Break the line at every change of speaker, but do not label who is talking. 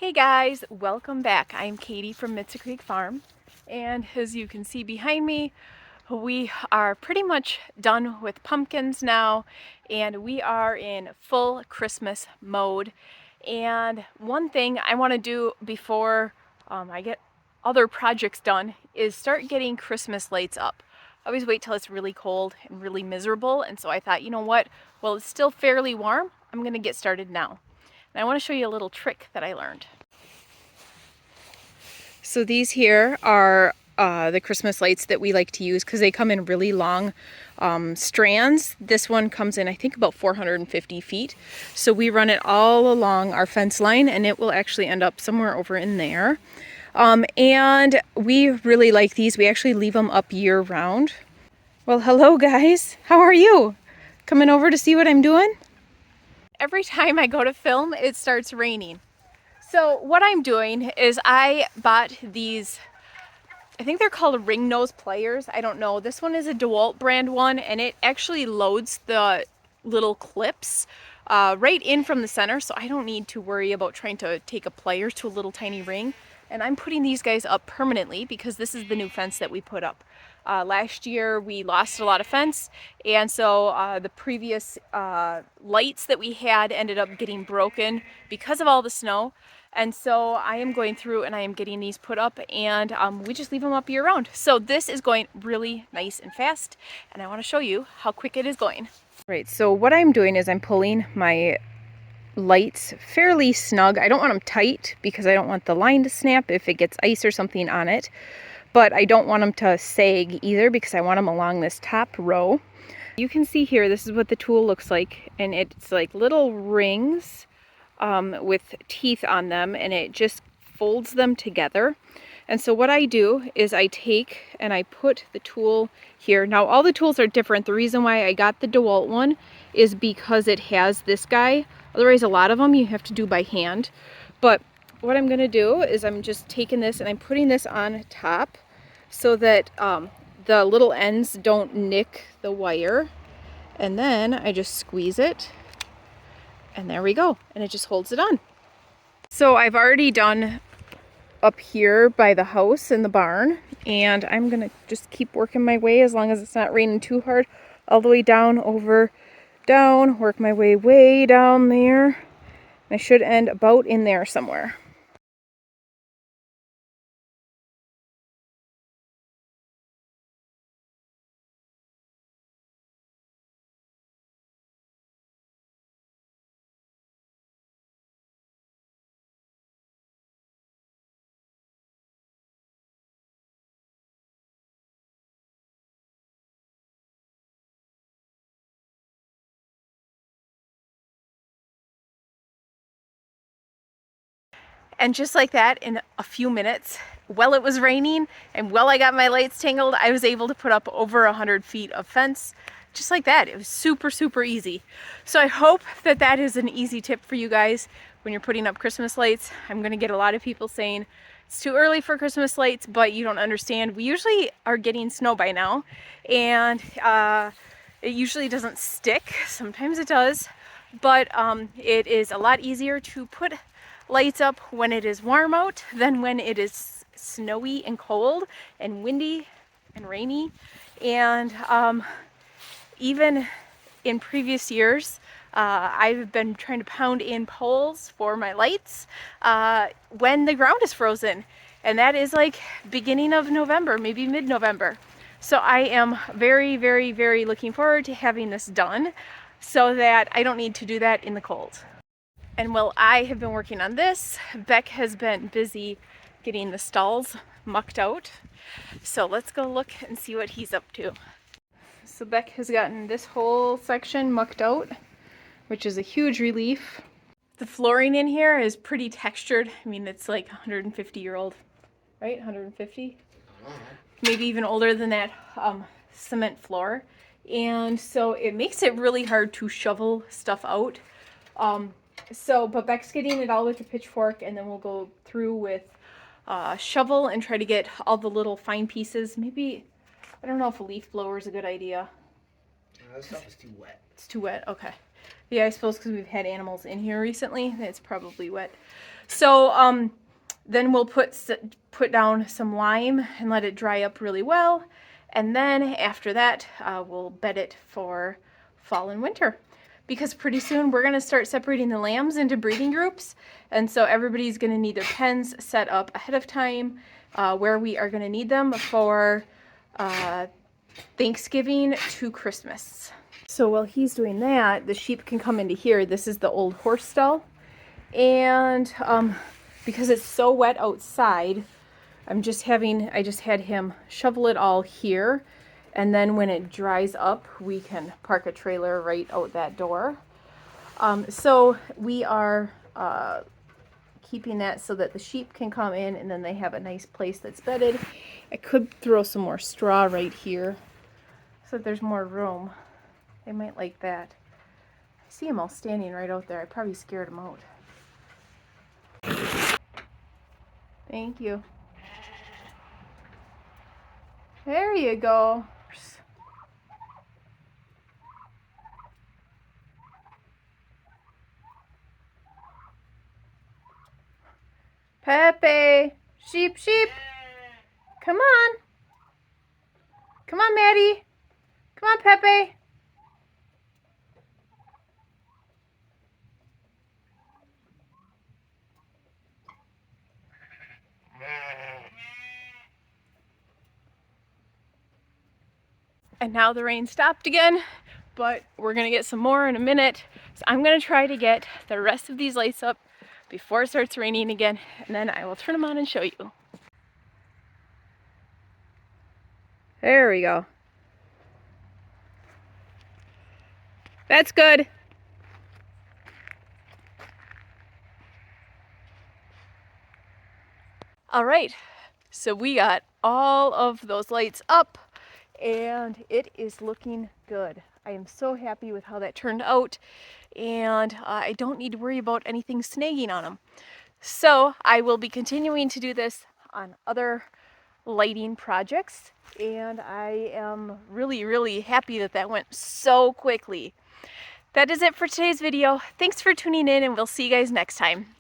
Hey guys, welcome back. I'm Katie from Mitza Creek Farm, and as you can see behind me, we are pretty much done with pumpkins now, and we are in full Christmas mode. And one thing I want to do before I get other projects done is start getting Christmas lights up. I always wait till it's really cold and really miserable, and so I thought, you know what, well, it's still fairly warm, I'm going to get started now. And I want to show you a little trick that I learned. So these here are the Christmas lights that we like to use because they come in really long strands. This one comes in, I think, about 450 feet. So we run it all along our fence line, and it will actually end up somewhere over in there. And we really like these. We actually leave them up year round. Well, hello guys. How are you? Coming over to see what I'm doing? Every time I go to film, it starts raining. So what I'm doing is I bought these, I think they're called ring nose pliers. I don't know. This one is a DeWalt brand one, and it actually loads the little clips right in from the center, so I don't need to worry about trying to take a plier to a little tiny ring. And I'm putting these guys up permanently because this is the new fence that we put up. Last year we lost a lot of fence, and so the previous lights that we had ended up getting broken because of all the snow. And so I am going through and I am getting these put up, and we just leave them up year round. So this is going really nice and fast, and I want to show you how quick it is going. Right, so what I'm doing is I'm pulling my lights fairly snug. I don't want them tight because I don't want the line to snap if it gets ice or something on it. But I don't want them to sag either because I want them along this top row. You can see here, this is what the tool looks like, and it's like little rings with teeth on them, and it just folds them together. And so what I do is I take and I put the tool here. Now all the tools are different. The reason why I got the DeWalt one is because it has this guy. Otherwise a lot of them you have to do by hand. But what I'm going to do is I'm just taking this and I'm putting this on top so that the little ends don't nick the wire. And then I just squeeze it, and there we go. And it just holds it on. So I've already done up here by the house in the barn, and I'm gonna just keep working my way as long as it's not raining too hard, all the way down, over, down, work my way down there. I should end about in there somewhere. And just like that, in a few minutes, while it was raining and while I got my lights tangled, I was able to put up over 100 feet of fence. Just like that. It was super, super easy. So I hope that that is an easy tip for you guys when you're putting up Christmas lights. I'm going to get a lot of people saying it's too early for Christmas lights, but you don't understand. We usually are getting snow by now, and it usually doesn't stick. Sometimes it does, but it is a lot easier to put lights up when it is warm out than when it is snowy and cold and windy and rainy. And even in previous years, I've been trying to pound in poles for my lights when the ground is frozen, and that is like beginning of November, maybe mid-November. So I am very, very, very looking forward to having this done so that I don't need to do that in the cold. And while I have been working on this, Beck has been busy getting the stalls mucked out. So let's go look and see what he's up to. So Beck has gotten this whole section mucked out, which is a huge relief. The flooring in here is pretty textured. I mean, it's like 150-year-old, right? 150? Maybe even older than that cement floor. And so it makes it really hard to shovel stuff out. But Beck's getting it all with a pitchfork, and then we'll go through with a shovel and try to get all the little fine pieces. Maybe, I don't know if a leaf blower is a good idea.
This stuff is too wet.
It's too wet, okay. Yeah, I suppose because we've had animals in here recently, it's probably wet. So then we'll put down some lime and let it dry up really well. And then after that, we'll bed it for fall and winter. Because pretty soon we're gonna start separating the lambs into breeding groups. And so everybody's gonna need their pens set up ahead of time where we are gonna need them for Thanksgiving to Christmas. So while he's doing that, the sheep can come into here. This is the old horse stall. And because it's so wet outside, I just had him shovel it all here. And then when it dries up, we can park a trailer right out that door. So we are keeping that so that the sheep can come in and then they have a nice place that's bedded. I could throw some more straw right here so that there's more room. They might like that. I see them all standing right out there. I probably scared them out. Thank you. There you go. Pepe, sheep, sheep. Come on. Come on, Maddie. Come on, Pepe. And now the rain stopped again, but we're gonna get some more in a minute. So I'm gonna try to get the rest of these lights up before it starts raining again, and then I will turn them on and show you. There we go. That's good. All right, so we got all of those lights up and it is looking good. I am so happy with how that turned out, and I don't need to worry about anything snagging on them. So I will be continuing to do this on other lighting projects, and I am really, really happy that that went so quickly. That is it for today's video. Thanks for tuning in, and we'll see you guys next time.